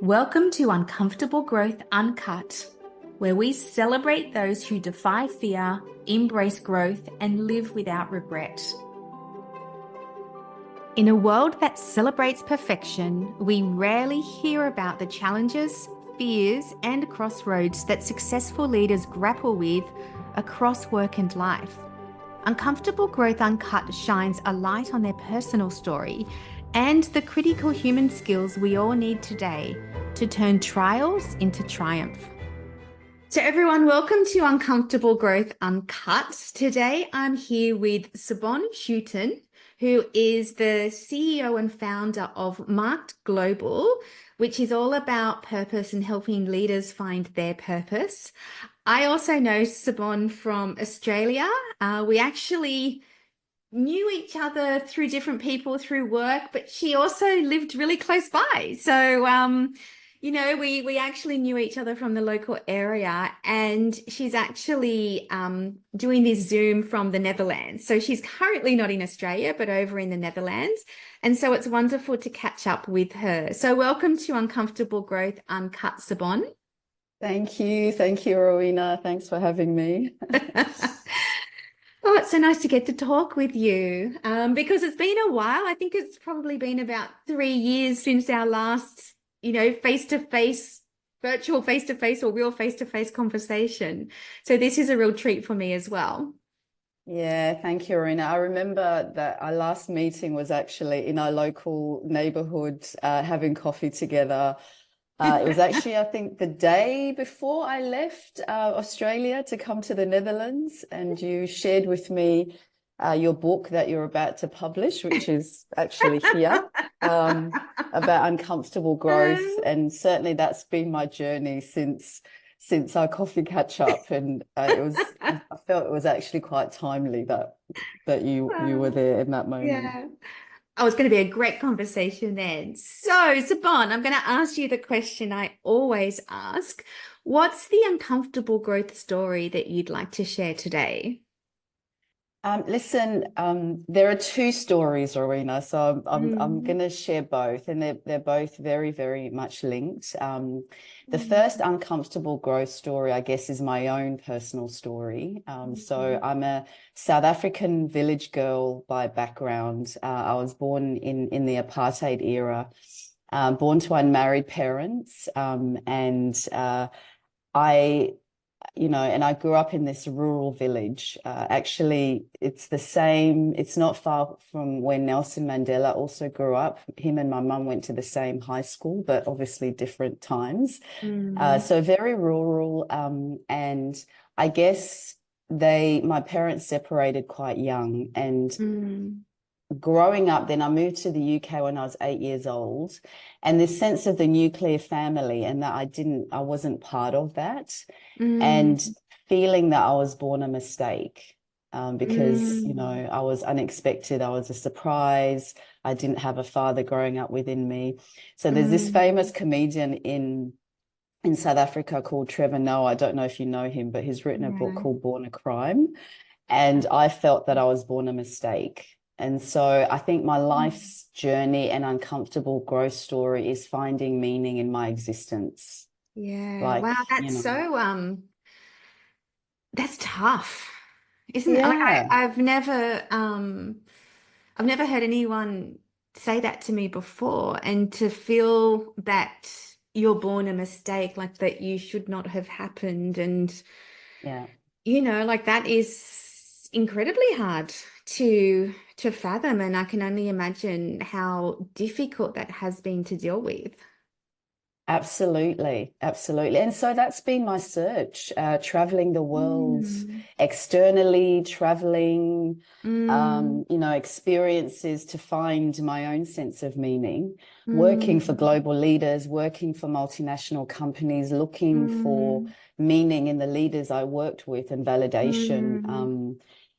Welcome to Uncomfortable Growth Uncut, where we celebrate those who defy fear, embrace growth, and live without regret. In a world that celebrates perfection, we rarely hear about the challenges, fears, and crossroads that successful leaders grapple with across work and life. Uncomfortable Growth Uncut shines a light on their personal story and the critical human skills we all need today to turn trials into triumph. So everyone, welcome to Uncomfortable Growth Uncut. Today I'm here with Sibon Schouten, who is the CEO and founder of Marked Global, which is all about purpose and helping leaders find their purpose. I also know Sibon from Australia. We actually knew each other through different people through work, but she also lived really close by. So, we actually knew each other from the local area, and she's actually doing this Zoom from the Netherlands. So she's currently not in Australia, but over in the Netherlands. And so it's wonderful to catch up with her. So welcome to Uncomfortable Growth Uncut, Sibon. Thank you. Thank you, Rowena. Thanks for having me. Oh, it's so nice to get to talk with you because it's been a while. I think it's probably been about 3 years since our last, face-to-face, virtual face-to-face or real face-to-face conversation. So this is a real treat for me as well. Yeah, thank you, Rowena. I remember that our last meeting was actually in our local neighborhood, having coffee together. It was actually, I think, the day before I left Australia to come to the Netherlands, and you shared with me your book that you're about to publish, which is actually here, about uncomfortable growth. And certainly that's been my journey since our coffee catch up. And I felt it was actually quite timely that you were there in that moment. Yeah. Oh, it's going to be a great conversation then. So, Sibon, I'm going to ask you the question I always ask. What's the uncomfortable growth story that you'd like to share today? Listen, there are two stories, Rowena, so I'm going to share both, and they're both very, very much linked. The first uncomfortable growth story, I guess, is my own personal story. So I'm a South African village girl by background. I was born in the apartheid era, born to unmarried parents, and I grew up in this rural village. Actually, it's the same. It's not far from where Nelson Mandela also grew up. Him and my mum went to the same high school, but obviously different times. So very rural. And I guess my parents separated quite young. And growing up, then I moved to the UK when I was 8 years old, and this sense of the nuclear family, and that I wasn't part of that, and feeling that I was born a mistake, because I was unexpected, I was a surprise, I didn't have a father growing up within me. So there's this famous comedian in South Africa called Trevor Noah. I don't know if you know him, but he's written a book called Born a Crime, and I felt that I was born a mistake. And so I think my life's journey and uncomfortable growth story is finding meaning in my existence. Yeah. Wow, that's tough, isn't it? Yeah. I've never heard anyone say that to me before, and to feel that you're born a mistake, like that you should not have happened, and Yeah. that is incredibly hard to fathom, and I can only imagine how difficult that has been to deal with. Absolutely, absolutely. And so that's been my search, traveling the world externally, traveling, experiences to find my own sense of meaning, working for global leaders, working for multinational companies, looking for meaning in the leaders I worked with and validation.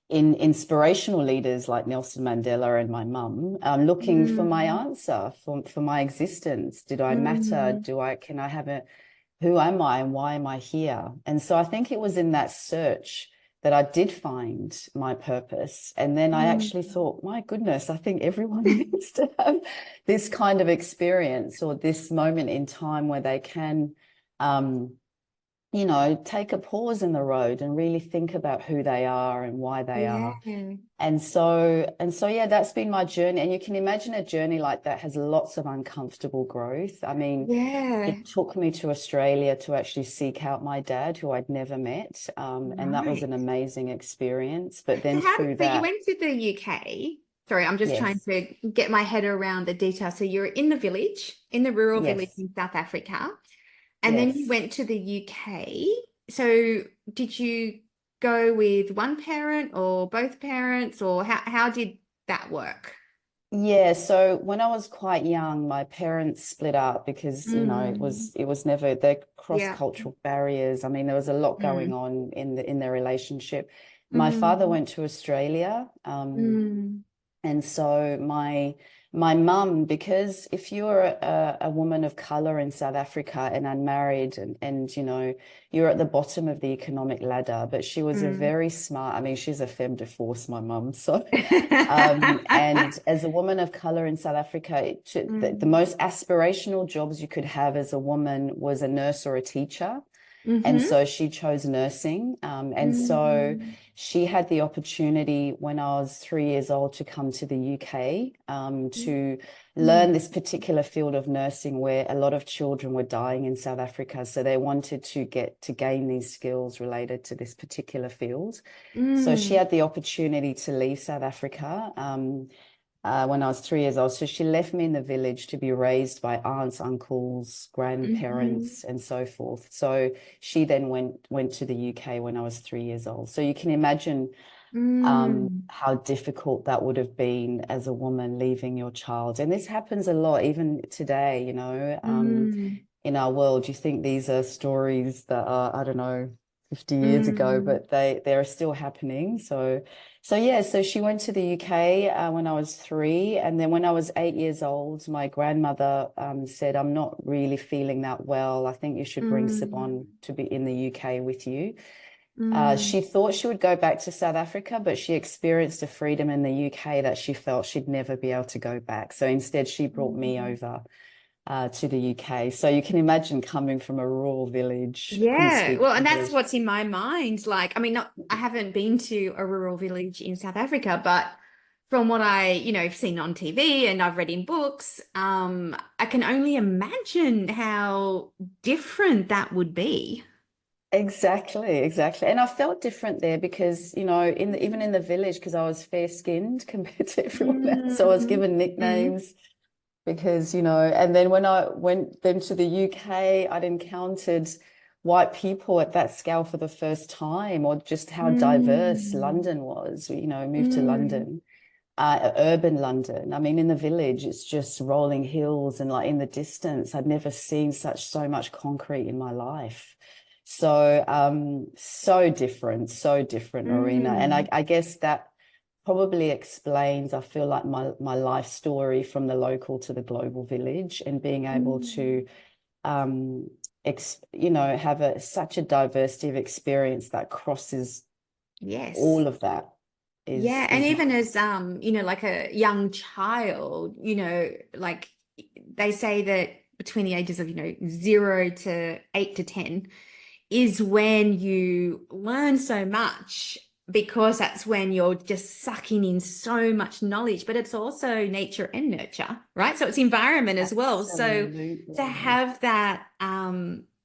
In inspirational leaders like Nelson Mandela and my mum, looking for my answer, for my existence. Did I matter? Who am I and why am I here? And so I think it was in that search that I did find my purpose. And then I Mm. actually thought, my goodness, I think everyone needs to have this kind of experience or this moment in time where they can, um, take a pause in the road and really think about who they are and why they Yeah. are. And so, yeah, that's been my journey. And you can imagine a journey like that has lots of uncomfortable growth. I mean, Yeah. it took me to Australia to actually seek out my dad, who I'd never met. And that was Right. an amazing experience. But So then how, through so you that, went to the UK. Sorry, I'm just trying yes, to get my head around the details. So you're in the village, in the rural village yes, in South Africa, and then you yes. went to the UK. So did you go with one parent or both parents, or how did that work? Yeah, so when I was quite young, my parents split up because, it Mm, was never the yeah. cross-cultural barriers. I mean, there was a lot going Mm, on in their relationship. My father mm, went to Australia, mm, and so my mum, because if you're a woman of color in South Africa and unmarried and you're at the bottom of the economic ladder, but she was a mm. very smart, I mean, she's a femme de force, my mum. So and as a woman of color in South Africa, the Mm, most aspirational jobs you could have as a woman was a nurse or a teacher. And mm-hmm. so she chose nursing. And so Mm, she had the opportunity when I was 3 years old to come to the UK to mm, learn this particular field of nursing where a lot of children were dying in South Africa. So they wanted to gain these skills related to this particular field. So she mm, had the opportunity to leave South Africa. When I was 3 years old. So she left me in the village to be raised by aunts, uncles, mm-hmm. grandparents, and so forth. So she then went to the UK when I was 3 years old. So you can imagine Mm, how difficult that would have been as a woman leaving your child. And this happens a lot, even today, mm, in our world. You think these are stories that are, I don't know, 50 years ago, mm, but they are still happening. So yeah, so she went to the UK when I was 3. And then when I was 8 years old, my grandmother said, I'm not really feeling that well. I think you should bring mm, Sibon to be in the UK with you. mm, She thought she would go back to South Africa, but she experienced a freedom in the UK that she felt she'd never be able to go back. So instead, she brought me mm. over to the UK. So you can imagine coming from a rural village, couldn't Yeah, speak well, and that's English. what's in my mind. Like, I mean, not, I haven't been to a rural village in South Africa, but from what I've seen on TV and I've read in books, I can only imagine how different that would be. Exactly, exactly. And I felt different there because, even in the village, because I was fair-skinned compared to everyone else. So I was Mm, given mm, nicknames because, and then when I went then to the UK, I'd encountered white people at that scale for the first time, or just how diverse mm, London was. Moved to mm. London, urban London. I mean, in the village, it's just rolling hills, and like in the distance, I'd never seen so much concrete in my life. So, so different, Rowena. And Mm, I guess that probably explains, I feel like my life story from the local to the global village, and being able mm. to have such a diversity of experience that crosses Yes. all of that Yeah, and is even as like a young child, like they say that between the ages of, 0 to 8 to 10 is when you learn so much because that's when you're just sucking in so much knowledge, but it's also nature and nurture, right? So it's environment as well. So to absolutely. have that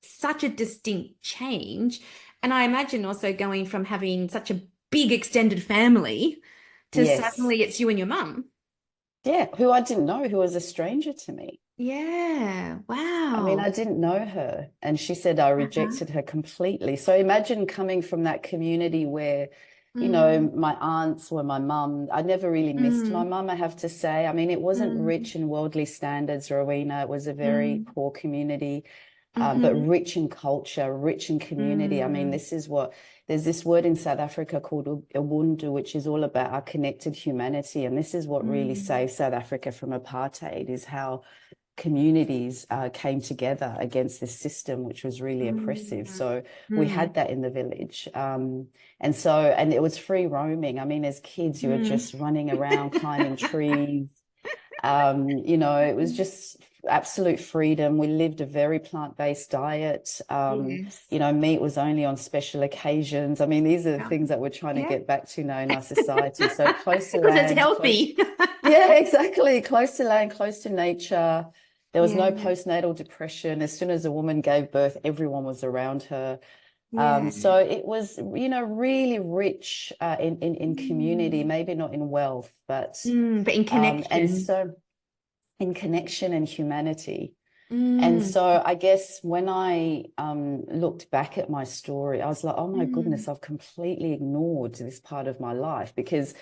such a distinct change, and I imagine also going from having such a big extended family to Yes. suddenly it's you and your mum. Yeah, who I didn't know, who was a stranger to me. Yeah. I mean, Wow. I didn't know her, and she said I Uh-huh. rejected her completely. So imagine coming from that community where, Mm, my aunts were my mum. I never really missed my mm, mum, I have to say. I mean, it wasn't mm, rich in worldly standards, Rowena. It was a very mm, poor community. but Mm-hmm. rich in culture, rich in community. I mean, Mm. this is what there's this word in South Africa called ubuntu, which is all about our connected humanity. And this is what really Mm. saved South Africa from apartheid, is how communities came together against this system, which was really oppressive. Mm. So we Mm. had that in the village. And it was free roaming. I mean, as kids, you were Mm. just running around, climbing trees. It was just absolute freedom. We lived a very plant-based diet. Yes. Meat was only on special occasions. I mean, these are the Yeah. things that we're trying to Yeah. get back to now in our society. So close to Because it's land, close, healthy. yeah, exactly. Close to land, close to nature. There was no Yeah. postnatal depression. As soon as a woman gave birth, everyone was around her. Yeah. So it was, really rich in community, Mm. maybe not in wealth, but But in and connection. so in connection and humanity. And Mm. so I guess when I looked back at my story, I was like, oh my Mm. goodness, I've completely ignored this part of my life, because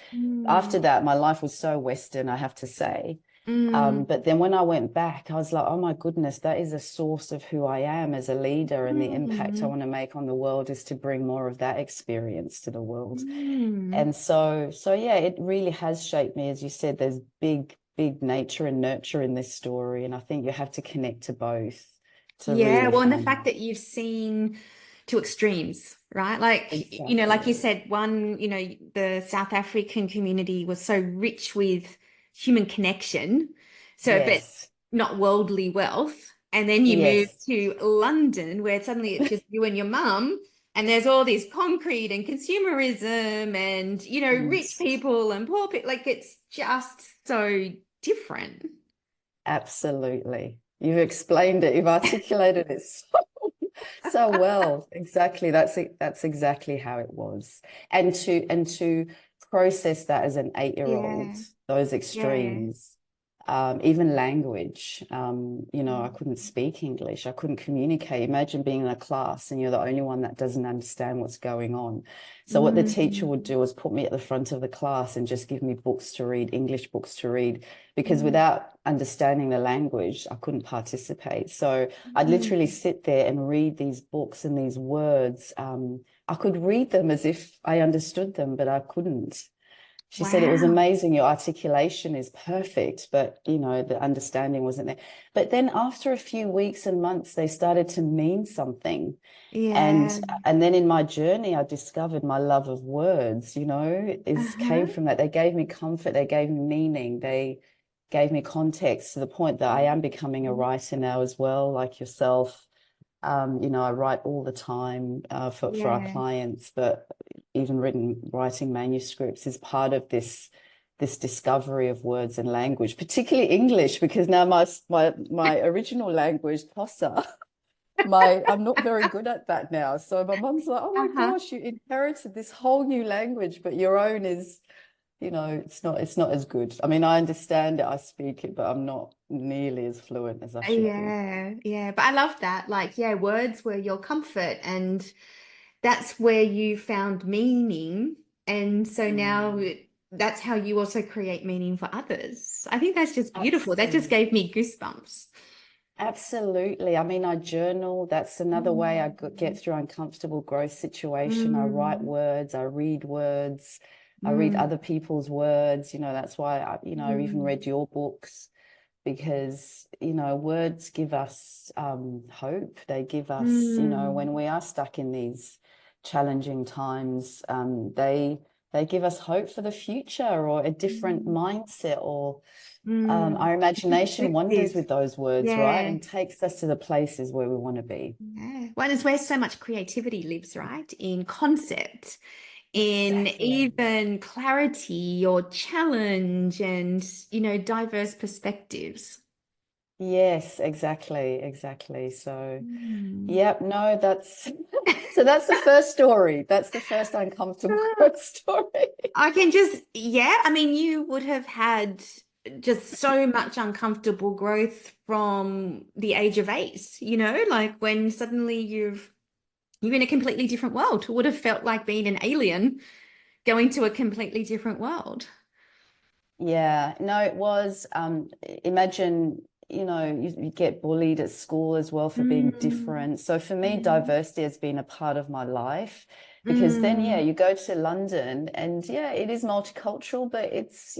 after Mm. that, my life was so Western, I have to say. Mm. But then when I went back, I was like, oh my goodness, that is a source of who I am as a leader. And the impact I Mm. want to make on the world is to bring more of that experience to the world. Mm. And so yeah, it really has shaped me. As you said, there's big nature and nurture in this story. And I think you have to connect to both to Yeah, really well, and the find fact out. that you've seen two extremes, right? Like, like you Exactly. said, one, the South African community was so rich with human connection, so but Yes. not worldly wealth. And then you move Yes. to London, where suddenly it's just you and your mum, and there's all this concrete and consumerism and, rich Yes. people and poor people. Like, it's just so different. Absolutely. You've explained it. You've articulated it so well. Exactly. That's exactly how it was. And to process that as an 8-year-old, Yeah, those yeah. extremes, even language, I Mm. couldn't speak English. I couldn't communicate. Imagine being in a class and you're the only one that doesn't understand what's going on. So what the teacher would Mm. do was put me at the front of the class and just give me books to read, English books to read, because Mm. without understanding the language, I couldn't participate. So I'd literally Mm. sit there and read these books and these words. I could read them as if I understood them, but I couldn't. She said it was Wow. amazing. Your articulation is perfect, but the understanding wasn't there. But then after a few weeks and months, they started to mean something. Yeah. And then in my journey, I discovered my love of words, is came Uh-huh. from that. They gave me comfort, they gave me meaning, they gave me context, to the point that I am becoming a Mhm. writer now as well, like yourself. I write all the time for our Yeah. clients, but even writing manuscripts is part of this discovery of words and language, particularly English, because now my original language, Xhosa, I'm not very good at that now. So my mum's like, oh my Uh-huh. gosh, you inherited this whole new language, but your own is, it's not as good. I mean, I understand it, I speak it, but I'm not nearly as fluent as I should be. Yeah. Yeah. But I love that. Like, yeah, words were your comfort, and that's where you found meaning. And so now Mm. that's how you also create meaning for others. I think that's just beautiful. That just Absolutely. gave me goosebumps. Absolutely. I mean, I journal. That's another way I get Mm. through uncomfortable growth situation. I write Mm. words, I read words, I read Mm. other people's words. That's why I even Mm. read your books, because, words give us hope. They give us, Mm. when we are stuck in these challenging times, they give us hope for the future, or a different Mm. mindset, or Mm. our imagination wanders Perspective. with those words, right? Yeah. And takes us to the places where we want to be. Yeah. Well, it's where so much creativity lives, right? In concept, in Exactly. even clarity or challenge and, diverse perspectives. Yes, exactly. So, Mm. yep, no, that's so that's the first story. That's the first uncomfortable growth story. I can just, yeah, I mean, you would have had just so much uncomfortable growth from the age of 8, like when suddenly you're in a completely different world. It would have felt like being an alien going to a completely different world. Yeah, no, it was imagine you get bullied at school as well for being Mm, different. So for me, yeah. diversity has been a part of my life because then, yeah, Mm. you go to London and yeah, it is multicultural, but it's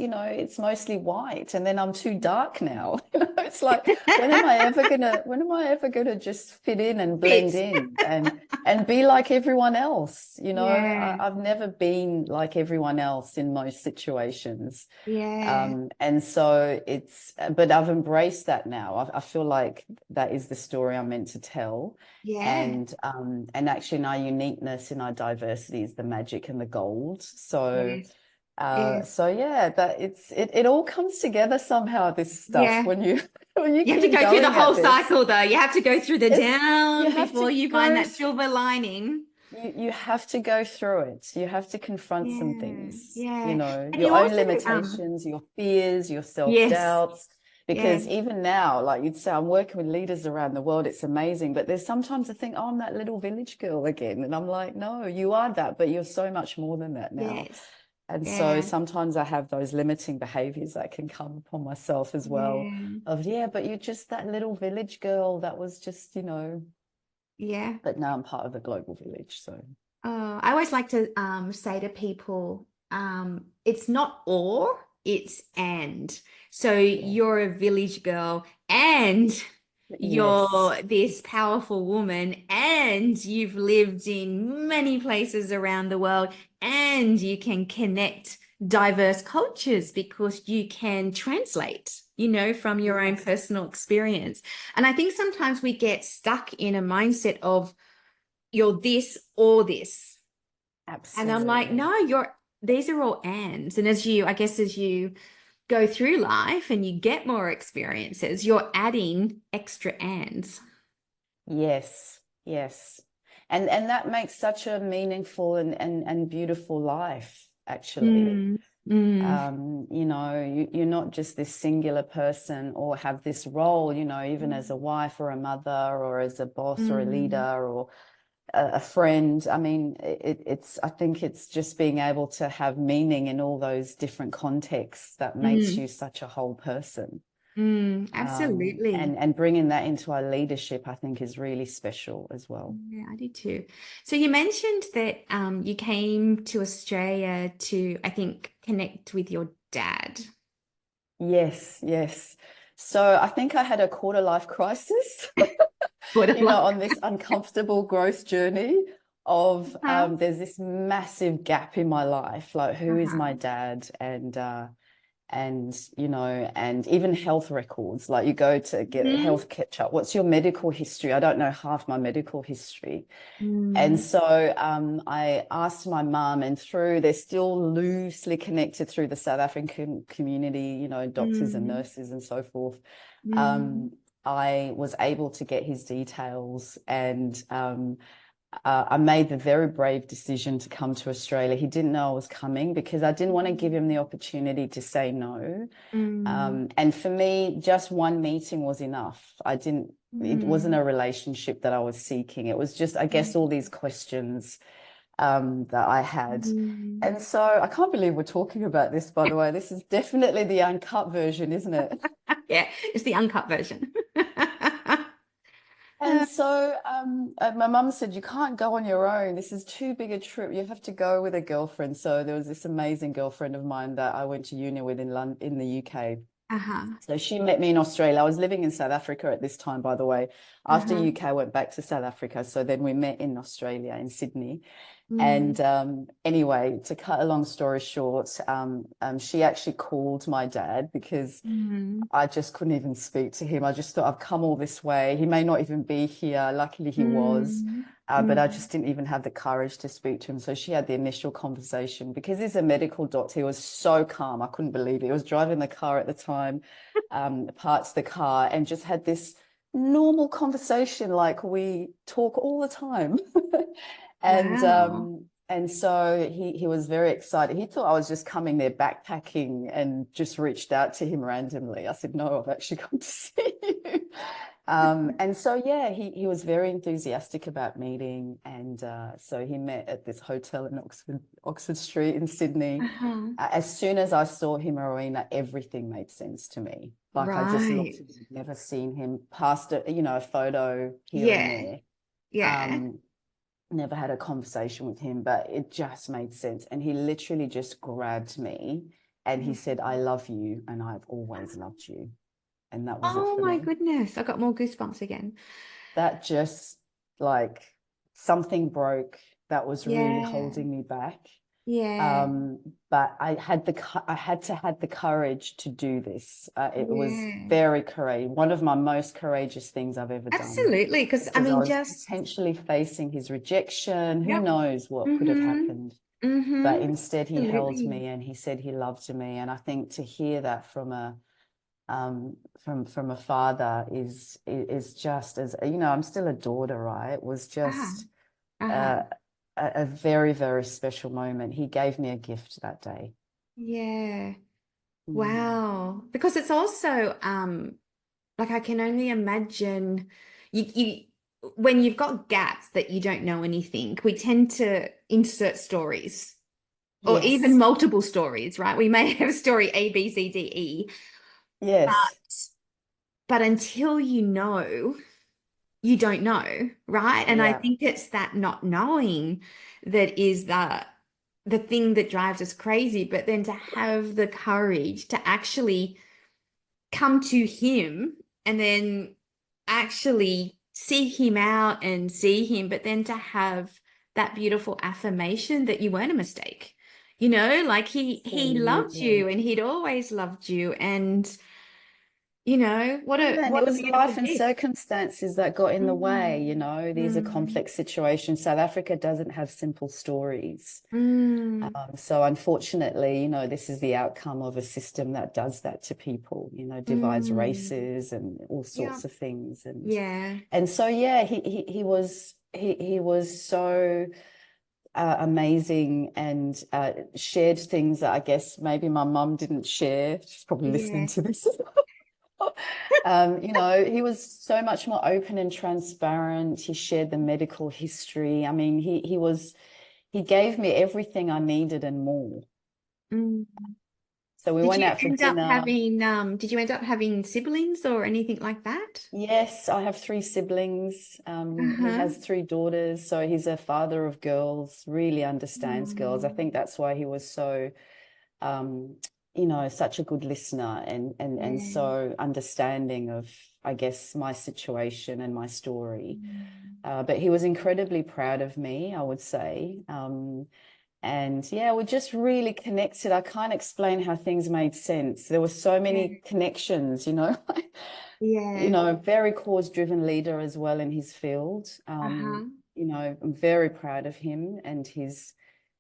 mostly white. And then I'm too dark now. It's like, when am I ever gonna just fit in and blend Fit. in and be like everyone else? Yeah. I've never been like everyone else in most situations. Yeah. And so but I've embraced that now. I feel like that is the story I'm meant to tell. Yeah. And actually in our uniqueness, in our diversity is the magic and the gold. So Yes. Yes. yeah, that it all comes together somehow, this stuff, Yeah. when you when you You have to keep go through the going whole at this. cycle, though. You have to go through the You down have before to you find go that silver lining. you have to go through it. You have to confront some Yeah. things, Yeah. And you your own also, limitations, your fears, your yes. self-doubts. Yeah. Because even now, like you'd say, I'm working with leaders around the world. It's amazing. But there's sometimes I think, oh, I'm that little village girl again. And I'm like, no, you are that, but you're so much more than that now. Yes. And so Yeah. sometimes I have those limiting behaviors that can come upon myself as well Yeah. of, yeah, but you're just that little village girl that was just, Yeah. but now I'm part of a global village. So. I always like to say to people, it's not or, it's and. So Yeah. you're a village girl and Yes. you're this powerful woman and you've lived in many places around the world and you can connect diverse cultures because you can translate, from your own Yes. personal experience. And I think sometimes we get stuck in a mindset of you're this or this. And I'm like, Absolutely. no, these are all ands. And I guess as you go through life and you get more experiences, you're adding extra ands. Yes. Yes. And that makes such a meaningful and beautiful life, actually. Mm, mm, You're not just this singular person or have this role, even as a wife or a mother or as a boss or a mm, leader or a friend. I mean, I think it's just being able to have meaning in all those different contexts that makes mm, you such a whole person. absolutely. And bringing that into our leadership, I think, is really special as well. Yeah, I do too. So you mentioned that you came to Australia to, I think, connect with your dad. Yes, yes. So I think I had a quarter life crisis, What a luck. on this uncomfortable growth journey of Uh-huh. there's this massive gap in my life. Like, who is my Uh-huh. dad? And even health records, like you go to get a Mhm. health catch up. What's your medical history? I don't know half my medical history. And Mm, so I asked my mum, and they're still loosely connected through the South African community, doctors and mm, nurses and so forth. mm, Um, I was able to get his details, and I made the very brave decision to come to Australia. He didn't know I was coming because I didn't want to give him the opportunity to say no. mm, And for me, just one meeting was enough. It wasn't mm, a relationship that I was seeking. It was just, I guess, all these questions that I had. mm. And so I can't believe we're talking about this, by the way. This is definitely the uncut version, isn't it? Yeah, it's the uncut version. And so my mum said, you can't go on your own. This is too big a trip. You have to go with a girlfriend. So there was this amazing girlfriend of mine that I went to uni with in London, in the UK. Uh-huh. So she met me in Australia. I was living in South Africa at this time, by the way. After Uh-huh. UK, I went back to South Africa. So then we met in Australia, in Sydney. Mm, And anyway, to cut a long story short, she actually called my dad because mm, I just couldn't even speak to him. I just thought, I've come all this way. He may not even be here. Luckily, he was. mm, But I mm. just didn't even have the courage to speak to him. So she had the initial conversation. Because he's a medical doctor, he was so calm. I couldn't believe it. He was driving the car at the time, parked the car, and just had this normal conversation like we talk all the time. And Wow. and so he was very excited. He thought I was just coming there backpacking and just reached out to him randomly. I said, no, I've actually come to see And so, yeah, he was very enthusiastic about meeting. And so he met at this hotel in Oxford Street in Sydney. Uh-huh. As soon as I saw him, Rowena, everything made sense to me. Like I just looked Right. at him, never seen him, past a photo here and Yeah. there. Yeah. Um, Never had a conversation with him, but it just made sense. And he literally just grabbed me and he said, I love you and I've always loved you. And that was it Oh for my me. goodness. I got more goosebumps again. That just like something broke that was really Yeah. holding me back. Yeah. Um, but I had to have the courage to do this. It was Yeah. very courageous, one of my most courageous things I've ever done, Absolutely. Because I because I mean, was just, potentially facing his rejection. Who yep. knows what could have Mm-hmm. happened? But Mm-hmm. instead, he held Absolutely. me and he said he loved me. And I think to hear that from a father is just, as you know, I'm still a daughter, right? Was Uh-huh. just Uh-huh. uh, a very, very special moment. He gave me a gift that day. Yeah. Mm. Wow. Because it's also like I can only imagine you when you've got gaps that you don't know anything, we tend to insert stories or even Yes, multiple stories, right? We may have story A, B, C, D, E, yes, but until you know, you don't know, right? And I yeah, think it's that not knowing that is the thing that drives us crazy. But then to have the courage to actually come to him and then actually seek him out and see him, but then to have that beautiful affirmation that you weren't a mistake. You know, like he loved absolutely. you and he'd always loved you. And Yeah, and it what a was beautiful life and gift. circumstances that got in the way, you Mm, know. These are mm, complex situations. South Africa doesn't have simple stories. mm, So unfortunately, this is the outcome of a system that does that to people, divides mm. races and all Yeah. sorts of things. And Yeah. and so yeah, he was so amazing and shared things that I guess maybe my mum didn't share. She's probably listening Yeah. to this. He was so much more open and transparent. He shared the medical history. I mean, he gave me everything I needed and more. Mm. So we Did went you out for end up dinner. having did you end up having siblings or anything like that? Yes, I have three siblings. He Uh-huh. has three daughters, so he's a father of girls, really understands girls. I think Mm. that's why he was so um, such a good listener and Yeah. so understanding of, I guess, my situation and my story. Mm. But he was incredibly proud of me, I would say. And yeah, we just really connected. I can't explain how things made sense. There were so Yeah. many connections, Yeah. very cause-driven leader as well in his field. Uh-huh. I'm very proud of him and his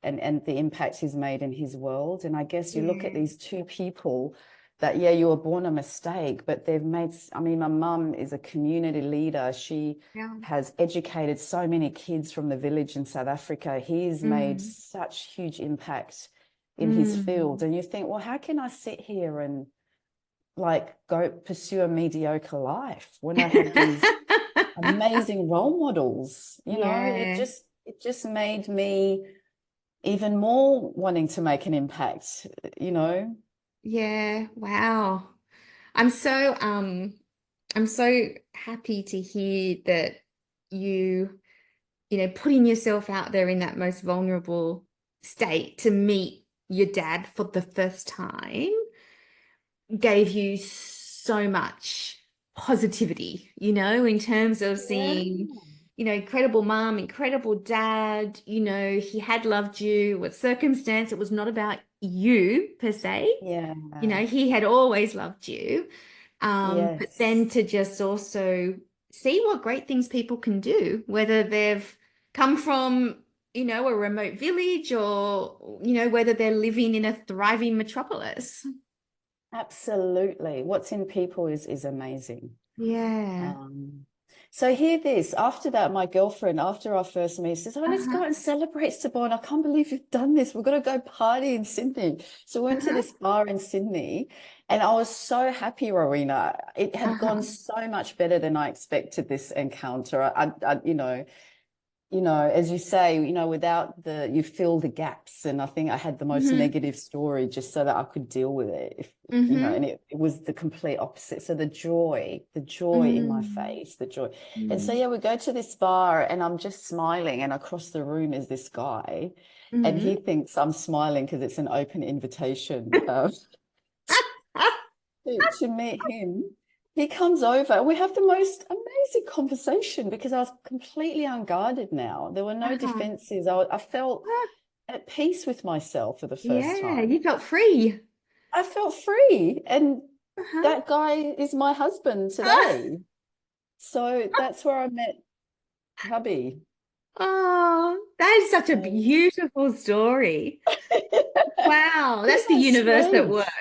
and the impact he's made in his world. And I guess you look at Yeah. these two people that, yeah, you were born a mistake, but they've made, I mean, my mum is a community leader. She Yeah. has educated so many kids from the village in South Africa. He's made Mm. such huge impact in his field. Mm. And you think, well, how can I sit here and like go pursue a mediocre life when I have these amazing role models? It Yeah. just made me even more wanting to make an impact, you know. Yeah. Wow. I'm so I'm so happy to hear that you putting yourself out there in that most vulnerable state to meet your dad for the first time gave you so much positivity, in terms of Yeah. seeing, incredible mom, incredible dad, he had loved you with circumstance. It was not about you per se. Yeah. He had always loved you. But Yes. then to just also see what great things people can do, whether they've come from, a remote village or, whether they're living in a thriving metropolis. Absolutely. What's in people is amazing. Yeah. Um, So hear this. After that, my girlfriend, after our first meet, says, "Oh, let's Uh-huh. go and celebrate, Sibon. I can't believe you've done this. We're going to go party in Sydney." So we went to Uh-huh. this bar in Sydney, and I was so happy, Rowena. It had gone Uh-huh. so much better than I expected this encounter. As you say, without you fill the gaps. And I think I had the most Mm-hmm. negative story just so that I could deal with it. Mm-hmm. And it was the complete opposite. So the joy in my Mm-hmm. face, the joy. And so, yeah, we go to this bar and I'm just smiling. And across the room is this guy. And he Mm-hmm. thinks I'm smiling because it's an open invitation. To meet him. He comes over. We have the most amazing conversation because I was completely unguarded now. There were no Uh-huh. defenses. I felt Ah, at peace with myself for the first yeah, time. you felt free. I felt free. And Uh-huh. that guy is my husband Ah, today. So that's where I met hubby. oh, that is such a So beautiful story. Wow, isn't that's the that universe at work. strange?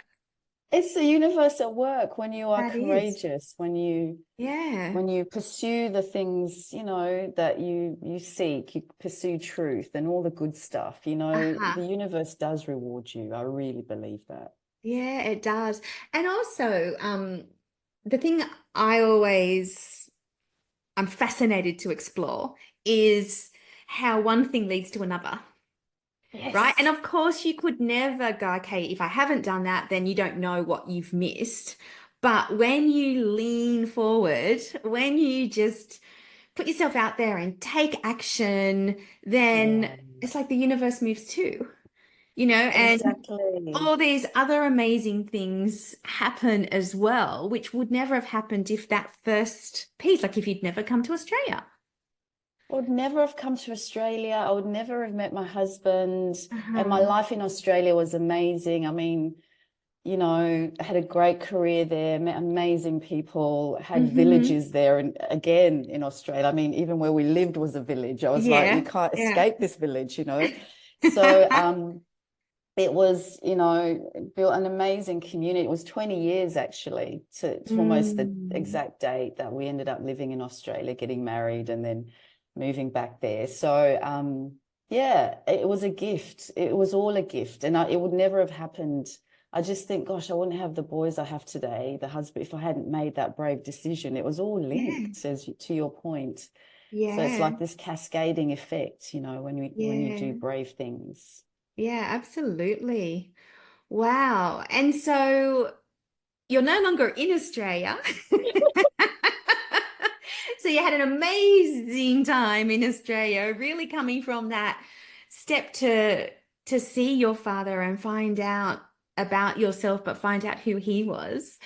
It's the universe at work when you are That is. courageous, when Yeah. you pursue the things, that you seek, you pursue truth and all the good stuff, Uh-huh. the universe does reward you. I really believe that. Yeah, it does. And also, the thing I always I'm fascinated to explore is how one thing leads to another. Right? And Yes. of course, you could never go, okay, if I haven't done that, then you don't know what you've missed. But when you lean forward, when you just put yourself out there and take action, then Yeah, it's like the universe moves too, and exactly. all these other amazing things happen as well, which would never have happened if that first piece, like if you'd never come to Australia. I would never have come to Australia. I would never have met my husband. And my Uh-huh. life in Australia was amazing. I mean, I had a great career there, met amazing people, had Hmm. villages there. And again, in Australia, I mean, even where we lived was a village. I was like, you Yeah, can't yeah. escape this village. So it was, built an amazing community. It was 20 years actually to almost the Mm. exact date that we ended up living in Australia, getting married and then moving back there. So yeah, it was a gift. It was all a gift. And it would never have happened. I just think, gosh, I wouldn't have the boys I have today, the husband, if I hadn't made that brave decision. It was all Yeah, linked, to your point. So it's yeah, like this cascading effect, when you do yeah, brave things. yeah, absolutely. Wow. And so you're no longer in Australia. So you had an amazing time in Australia, really coming from that step to see your father and find out about yourself, but find out who he was.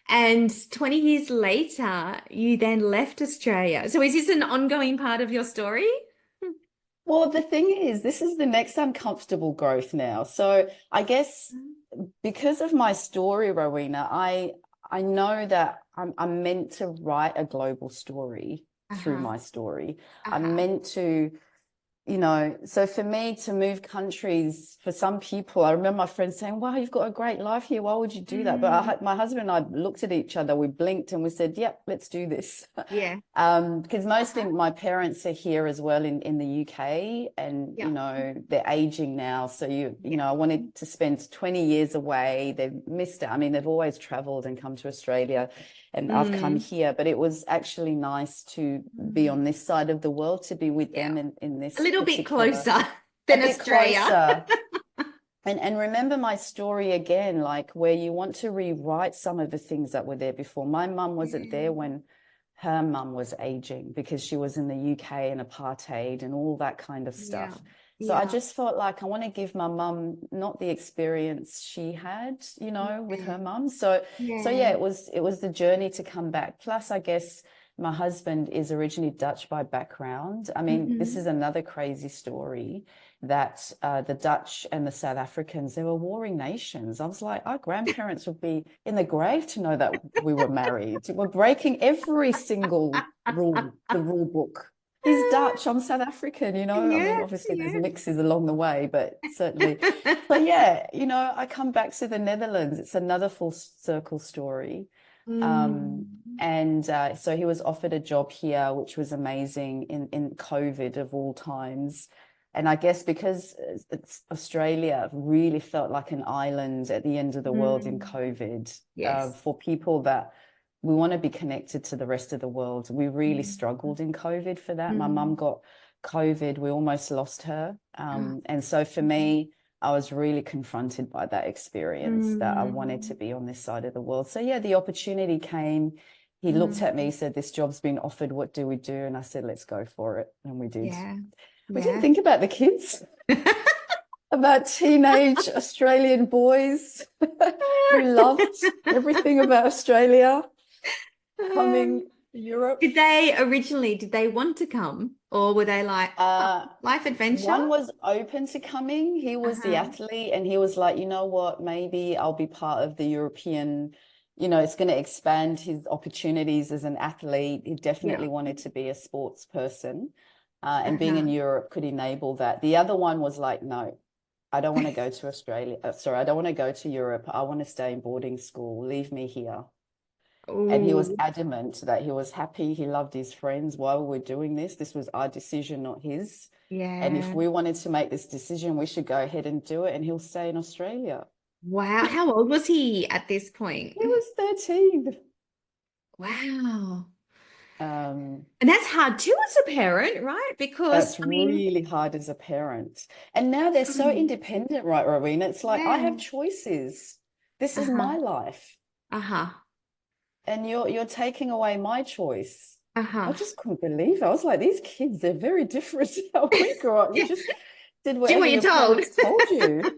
And 20 years later, you then left Australia. So is this an ongoing part of your story? Well, the thing is, this is the next uncomfortable growth now. So I guess because of my story, Rowena, I know that I'm meant to write a global story through Uh-huh. my story. I'm Uh-huh. meant to so for me to move countries, for some people, I remember my friends saying, "Wow, you've got a great life here. Why would you do that?" But Mm, my husband and I looked at each other, we blinked and we said, "Yep, let's do this." yeah. Because mostly Uh-huh. my parents are here as well in the UK, and Yeah. they're aging now. So Yeah. I wanted to spend 20 years away. They've missed it. I mean, they've always traveled and come to Australia, and I've come Mm, here, but it was actually nice to be mm, on this side of the world, to be with yeah. them in A this little bit particular, closer a than bit Australia. closer. And remember my story again, like where you want to rewrite some of the things that were there before. My mum wasn't there Yeah. when her mum was aging because she was in the UK and apartheid and all that kind of Yeah. stuff. So I Yeah. just felt like I want to give my mum not the experience she had, with Yeah. her mum. So yeah, Yeah. it was the journey to come back. Plus, I guess my husband is originally Dutch by background. I mean, this is Hmm. another crazy story that the Dutch and the South Africans, they were warring nations. I was like, our grandparents would be in the grave to know that we were married. We're breaking every single rule, the rule book. He's Dutch, I'm South African. I mean, Yeah. obviously there's Yeah. mixes along the way, but certainly. So yeah, I come back to the Netherlands. It's another full circle story. Um, and so he was offered a job here, which was amazing in COVID of all times. And I guess because it's Australia really felt like an island at the end of the world in Mm. COVID. Yes. For people that we want to be connected to the rest of the world, we really Mm. struggled in COVID for that. My mum Mm. got COVID, we almost lost her. Ah. And so for me, I was really confronted by that experience that I wanted to Mm. be on this side of the world. So yeah, the opportunity came. He looked at me, Mm. said, "This job's been offered. What do we do?" And I said, "Let's go for it." And we did. Yeah. We didn't Yeah. think about the kids, about teenage Australian boys who loved everything about Australia, coming to Europe. Did they want to come, or were they like, oh, Uh, life adventure? One was open to coming. He was the Uh-huh. athlete, and he was like, you know what, maybe I'll be part of the European, it's going to expand his opportunities as an athlete. He Yeah. definitely wanted to be a sports person, and being in Uh-huh. Europe could enable that. The other one was like, no, I don't want to go to Australia. Sorry, I don't want to go to Europe. I want to stay in boarding school. Leave me here. And he was Oh, adamant that he was happy. He loved his friends while we were doing this. This was our decision, not his. And if yeah. we wanted to make this decision, we should go ahead and do it. And he'll stay in Australia. Wow. How old was he at this point? He was 13. Wow. Um, And that's hard too as a parent, right? Because, that's I mean, really hard as a parent. And now they're so mm, independent, right, Rowena? It's like, I yeah. have choices. This is Uh-huh. my life. Uh-huh. And you're taking away my choice. I Uh-huh. just couldn't believe it. I was like, these kids, they're very different to how we grew up. You Yeah. just did Do whatever what you're your told. parents told you.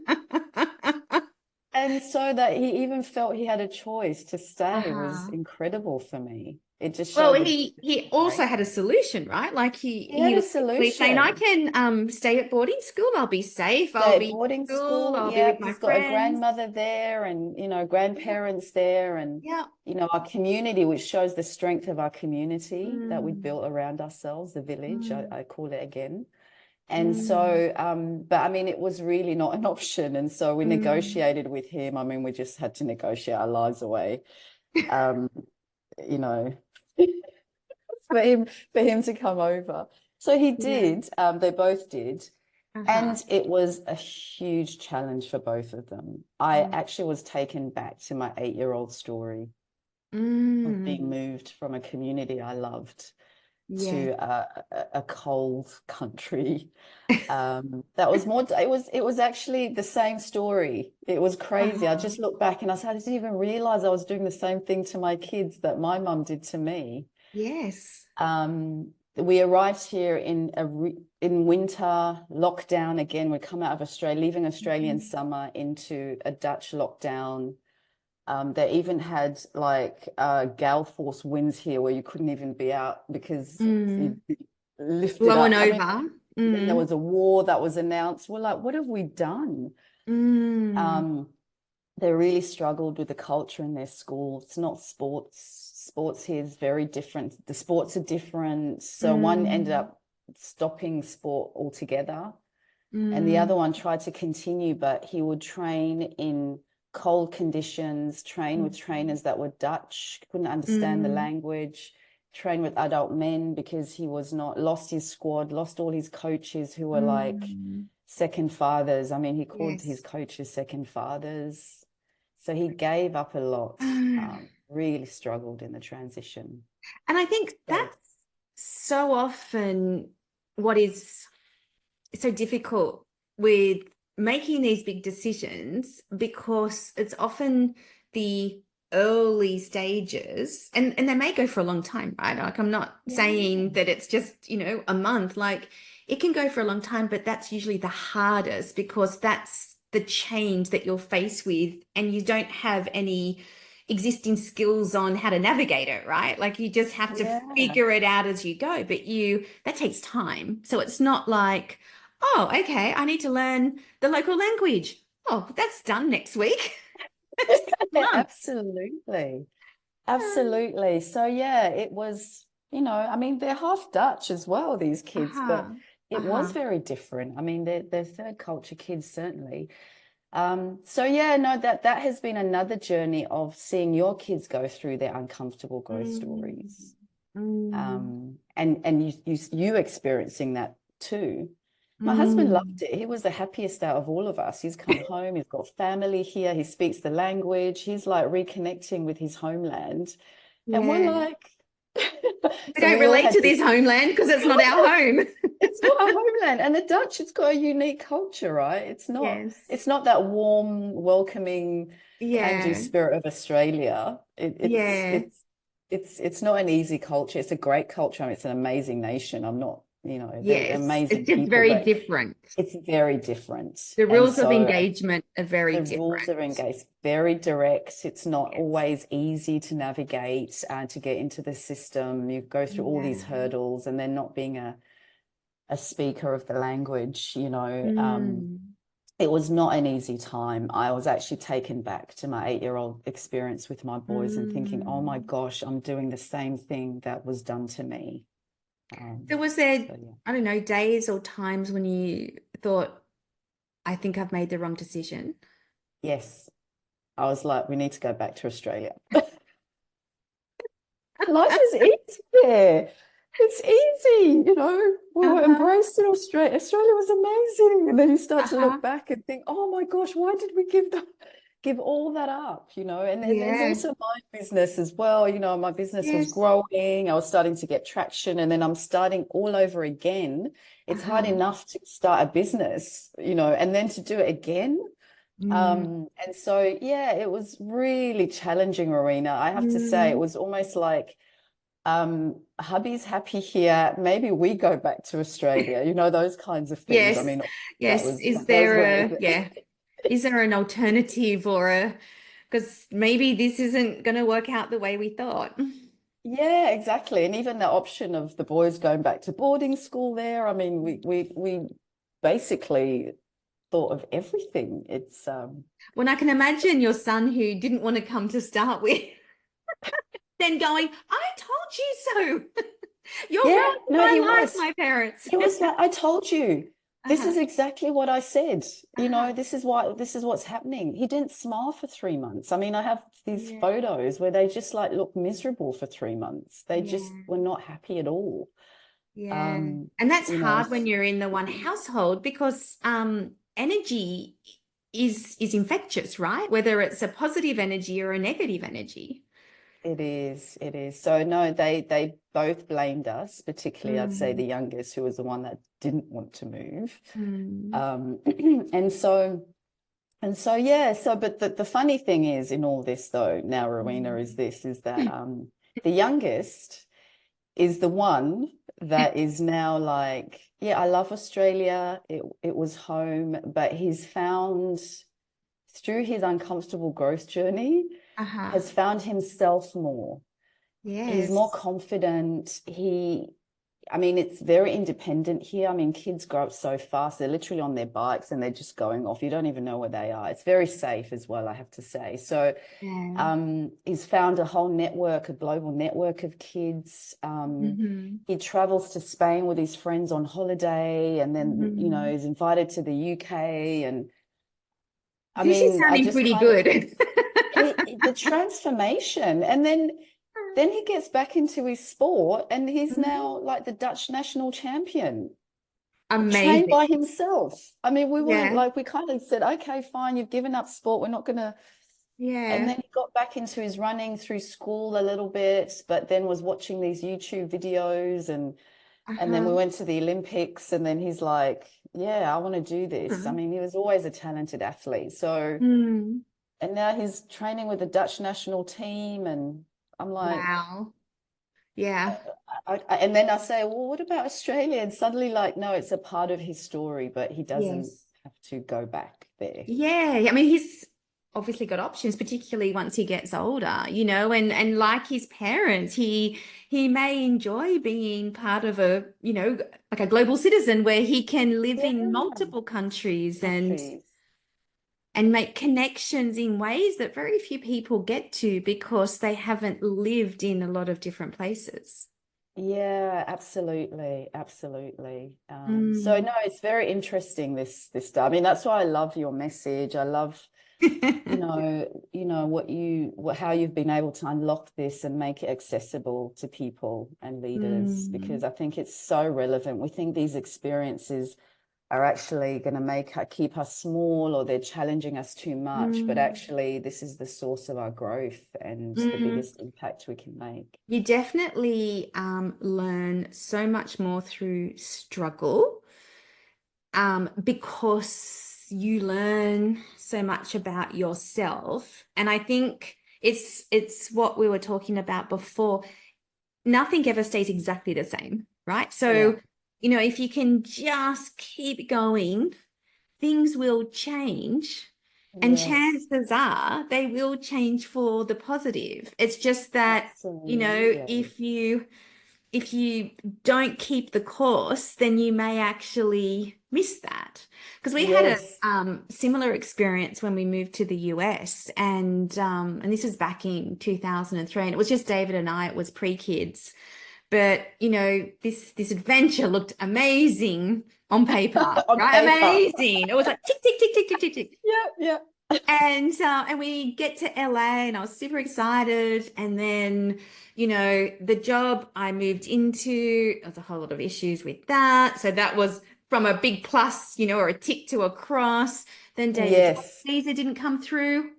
And so that he even felt he had a choice to stay was Uh-huh. incredible for me. It just Well, showed the he also had a solution, right? Like he he had a was basically saying, I solution. can stay at boarding school. I'll be safe. I'll Stay at be boarding in school. school. I'll be with Yep, my he's got a friends. grandmother there and Yeah. grandparents there and Yeah. our community, which shows the strength of our community that we Mm, built around ourselves, the village, mm, I call it again. And mm, so, but I mean, it was really not an option. And so we mm. negotiated with him. I mean, we just had to negotiate our lives away, um, you know, for him to come over. So he Yeah. did. They both did. Uh-huh. And it was a huge challenge for both of them. I Mm. actually was taken back to my 8-year-old story of being Mm. moved from a community I loved Yeah. to a cold country. That was more, it was actually the same story. It was crazy. I Uh-huh. just looked back and I said, I didn't even realize I was doing the same thing to my kids that my mum did to me. Yes. We arrived here in winter lockdown again. We come out of Australia, leaving Australian Mhm. summer into a Dutch lockdown. They even had like gale force winds here where you couldn't even be out because Mm. you'd be lifted Blowing up. I mean, over. then there Mm. was a war that was announced. We're like, what have we done? Mm. Um, they really struggled with the culture in their school. It's not sports. Sports here is very different. The sports are different. So one ended Mm. up stopping sport altogether, and the other Mm. one tried to continue, but he would train in cold conditions, train with Mm. trainers that were Dutch, couldn't understand the Mm. language, train with adult men because he was not, lost his squad, lost all his coaches who were like Mm. second fathers. I mean, he called his Yes. coaches second fathers. So he gave up a lot, really struggled in the transition. And I think So, that's so often what is so difficult with making these big decisions because it's often the early stages and they may go for a long time, right? Like I'm not yeah, saying that it's just, a month. Like it can go for a long time, but that's usually the hardest because that's the change that you're faced with and you don't have any existing skills on how to navigate it, right? Like you just have to yeah. figure it out as you go, but that takes time. So it's not like, oh, okay, I need to learn the local language. Oh, that's done next week. It's a month. Absolutely. Absolutely. So yeah, it was, I mean, they're half Dutch as well, these kids, but Uh-huh. it was Uh-huh. very different. I mean, they're third culture kids, certainly. So yeah, no, that has been another journey of seeing your kids go through their uncomfortable growth Mm, stories. mm, And you experiencing that too. My husband mm. loved it. He was the happiest out of all of us. He's come home, he's got family here, he speaks the language, he's like reconnecting with his homeland. And we're Yeah. like, We so don't we all relate had to this, this homeland because it's not our home. it's not our homeland. And the Dutch, it's got a unique culture, right? Yes. It's not that warm, welcoming, can-do Yeah. spirit of Australia. Yeah. It's not an easy culture. It's a great culture. I mean, it's an amazing nation. I'm not, they're Yes. It's amazing just people, very but different. it's very different. The And rules of so engagement are very the rules different. are engaged, very direct. It's not Yes. always easy to navigate and to get into the system. You go through all these Yeah. hurdles, and then not being a speaker of the language, Mm. it was not an easy time. I was actually taken back to my 8-year-old experience with my boys and thinking, oh my Mm. gosh, I'm doing the same thing that was done to me. So was there, So yeah. I don't know, days or times when you thought, I think I've made the wrong decision? Yes, I was like, we need to go back to Australia. Life is easy there. It's easy, We were Uh-huh. embraced in Australia. Australia was amazing. And then you start to Uh-huh. look back and think, oh my gosh, why did we give all that up, And there's Yeah. also my business as well. My business was Yes. growing. I was starting to get traction, and then I'm starting all over again. It's hard Uh-huh. enough to start a business, and then to do it again. Mm. And so, yeah, it was really challenging, Rowena. I have to say, it Mm. was almost like, hubby's happy here. Maybe we go back to Australia, those kinds of things. I Yes. mean, Yes. Is there an alternative or because maybe this isn't going to work out the way we thought. yeah, exactly. And even the option of the boys going back to boarding school there. I mean, we basically thought of everything. It's When I can imagine your son who didn't want to come to start with, then going, I told you so. You're yeah, ruining no, he my life, was. my parents. He was like, I told you. This Uh-huh. is exactly what I said. Uh-huh. This is what's happening. He didn't smile for 3 months. I mean, I have these Yeah. photos where they just like look miserable for 3 months. They just Yeah. were not happy at all. Yeah. Um, And that's you know, hard when you're in the one household because energy is infectious, right? Whether it's a positive energy or a negative energy. it is, it is. So no, they both blamed us, particularly I'd say Mm. the youngest, who was the one that didn't want to move. Mm. Um, and so yeah, but the funny thing is in all this though, now Rowena, Mm. is that the youngest is the one that is now like, yeah, I love Australia. It was home, but he's found through his uncomfortable growth journey, Uh-huh. has found himself more. He's more Yes. confident. I mean, it's very independent here. I mean, kids grow up so fast. They're literally on their bikes and they're just going off. You don't even know where they are. It's very safe as well, I have to say. So Yeah. he's found a whole network, a global network of kids. Mm-hmm. He travels to Spain with his friends on holiday, and then, Mm-hmm. he's invited to the UK. And I This is mean, I sounding just pretty kind of, good. the transformation. And then he gets back into his sport, and he's Mhm. now like the Dutch national champion, trained Amazing. by himself. I mean, we weren't Yeah. like, we kind of said, okay, fine, you've given up sport. We're not going to. And Yeah. then he got back into his running through school a little bit, but then was watching these YouTube videos, and then we Uh-huh. went to the Olympics, and then he's like, yeah, I want to do this. I Hmm. mean, he was always a talented athlete. So, Hmm. and now he's training with the Dutch national team, and I'm like, Wow. Yeah. and then I say, well, what about Australia? And suddenly, like, no, it's a part of his story, but he doesn't Yes. have to go back there. Yeah. I mean, he's obviously got options, particularly once he gets older, and like his parents, he may enjoy being part of like a global citizen where he can live Yeah, in multiple countries countries. and make connections in ways that very few people get to because they haven't lived in a lot of different places. Yeah, absolutely, absolutely. So Mm. no, it's very interesting this stuff. I mean, that's why I love your message. I love, what how you've been able to unlock this and make it accessible to people and leaders, because Mm. I think it's so relevant. We think these experiences are actually going to keep us small, or they're challenging us too much, but Mm. actually this is the source of our growth and the Mm. biggest impact we can make. You definitely learn so much more through struggle, because you learn so much about yourself. And I think it's what we were talking about before. Nothing ever stays exactly the same, right? Yeah. So, if you can just keep going, things will change. And Yes, chances are they will change for the positive. It's just that, absolutely. if you don't keep the course, then you may actually miss that. Because we had a Yes. similar experience when we moved to the US, and this was back in 2003, and it was just David and I. It was pre-kids, but this adventure looked amazing on paper, On right? paper. Amazing. It was like tick tick tick tick tick tick tick. Yeah, yeah. And we get to LA and I was super excited. And then, the job I moved into, there's a whole lot of issues with that. So that was from a big plus, or a tick to a cross. Then David's work Yes. visa didn't come through.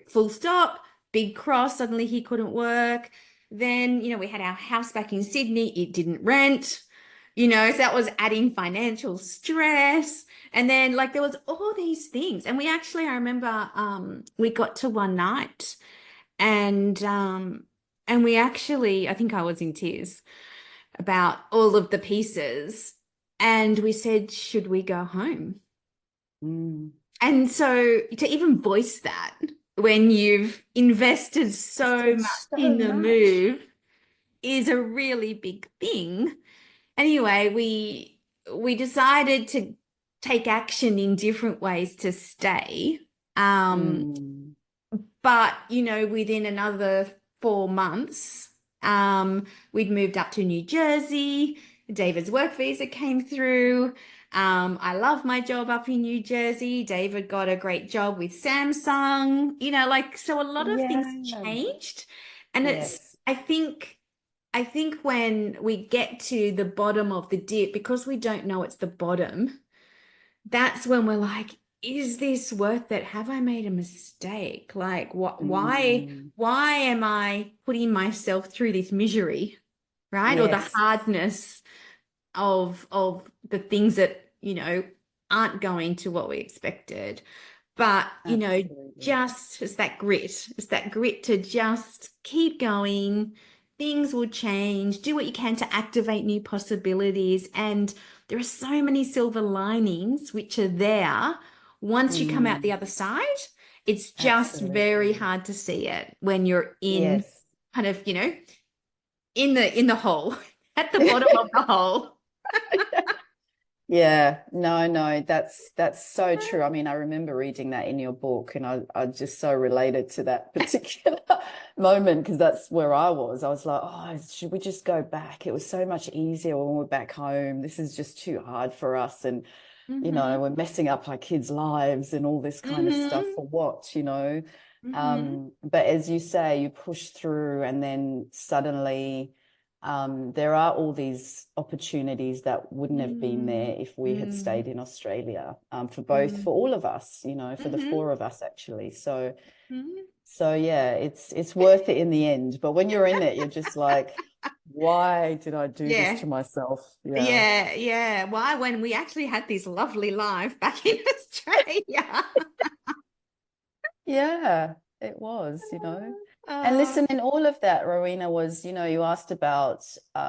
Full stop, big cross. Suddenly he couldn't work. Then, we had our house back in Sydney. It didn't rent, so that was adding financial stress. And then like there was all these things. And I remember we got to one night and we actually, I think I was in tears about all of the pieces. And we said, should we go home? Mm. And so to even voice that when you've invested so Invested much so in the much. move is a really big thing. Anyway, we decided to take action in different ways to stay. Um, Mm. but within another 4 months, we'd moved up to New Jersey. David's work visa came through. I love my job up in New Jersey. David got a great job with Samsung. So a lot of things Yeah. changed. And Yes. I think when we get to the bottom of the dip, because we don't know it's the bottom, that's when we're like, is this worth it? Have I made a mistake? Like, what, why, Mm. why am I putting myself through this misery, right? Or the Yes. hardness of the things that, aren't going to what we expected. But, Absolutely. just it's that grit. It's that grit to just keep going. Things will change. Do what you can to activate new possibilities. And there are so many silver linings which are there once you come out the Mm. other side. It's just very Absolutely. hard to see it when you're in Yes. kind of, in the hole, at the bottom of the hole. Yeah, no, no, that's so true. I mean, I remember reading that in your book, and I just so related to that particular moment, because that's where I was. I was like, oh, should we just go back? It was so much easier when we're back home. This is just too hard for us, and Mm-hmm. we're messing up our kids' lives and all this kind of stuff Mm-hmm. for what? Mm-hmm. But as you say, you push through, and then suddenly there are all these opportunities that wouldn't have been there if we had Mm-hmm. stayed in Australia, for Mm-hmm. all of us, for the Mm-hmm. four of us actually. So, Mm-hmm. so yeah, it's worth it in the end. But when you're in it, you're just like, why did I do this Yeah. to myself? Yeah. Yeah, yeah. Why, when we actually had this lovely life back in Australia? Yeah, it was. And Uh, listen, in all of that, Rowena, you asked about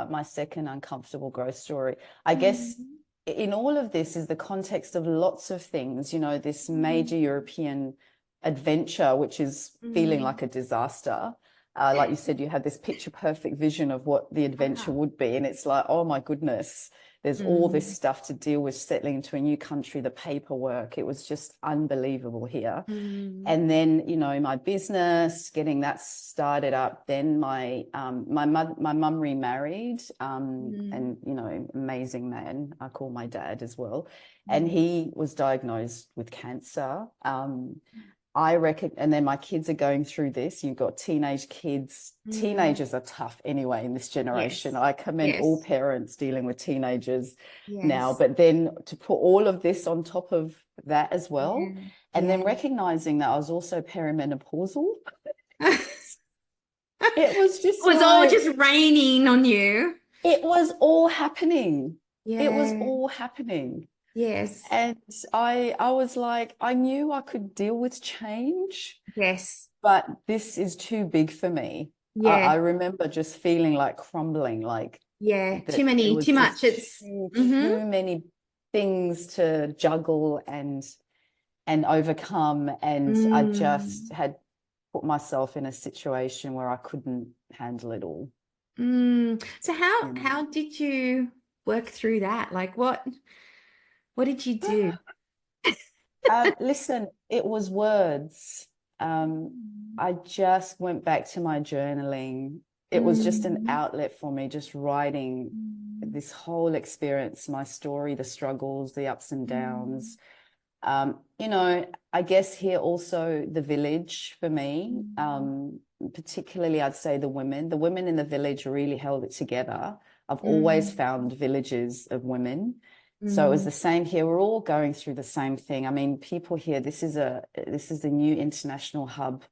my second uncomfortable growth story. I guess mm, in all of this is the context of lots of things, this major mm, European adventure, which is feeling mm. like a disaster. Like you Yeah. said, you had this picture perfect vision of what the adventure Uh-huh. would be. And it's like, oh my goodness, There's all this stuff to deal with, settling into a new country, the paperwork. It was just unbelievable here. And then, you know, my business, getting that started up. Then my mum remarried, and, you know, amazing man. I call my dad as well. And he was diagnosed with cancer. I reckon, and then my kids are going through this. You've got teenage kids. Teenagers are tough anyway in this generation. Yes. I commend all Yes. parents dealing with teenagers now, Yes. but then to put all of this on top of that as well, Yeah. and then Yeah. recognizing that I was also perimenopausal. It It was just was all like, just raining on you. it was all happening. It was Yeah. all happening. Yes. And I was like, I knew I could deal with change, Yes. but this is too big for me. I Yeah. remember just feeling like crumbling, like Yeah. Too that there many, was too just much. It's too many things to juggle and overcome. And I just mm, had put myself in a situation where I couldn't handle it all, So you how did you work through that? Like what did you know. do? Listen, it was words. Um, I just went back to my journaling. It was just an Mm, outlet for me, just writing mm, this whole experience, my story, the struggles, the ups and mm, downs. You know, I guess here also the village for me, particularly I'd say the women. The women in the village really held it together. I've always mm, found villages of women. So it was mm, the same here. We're all going through the same thing. I mean, people here, this is a new international hub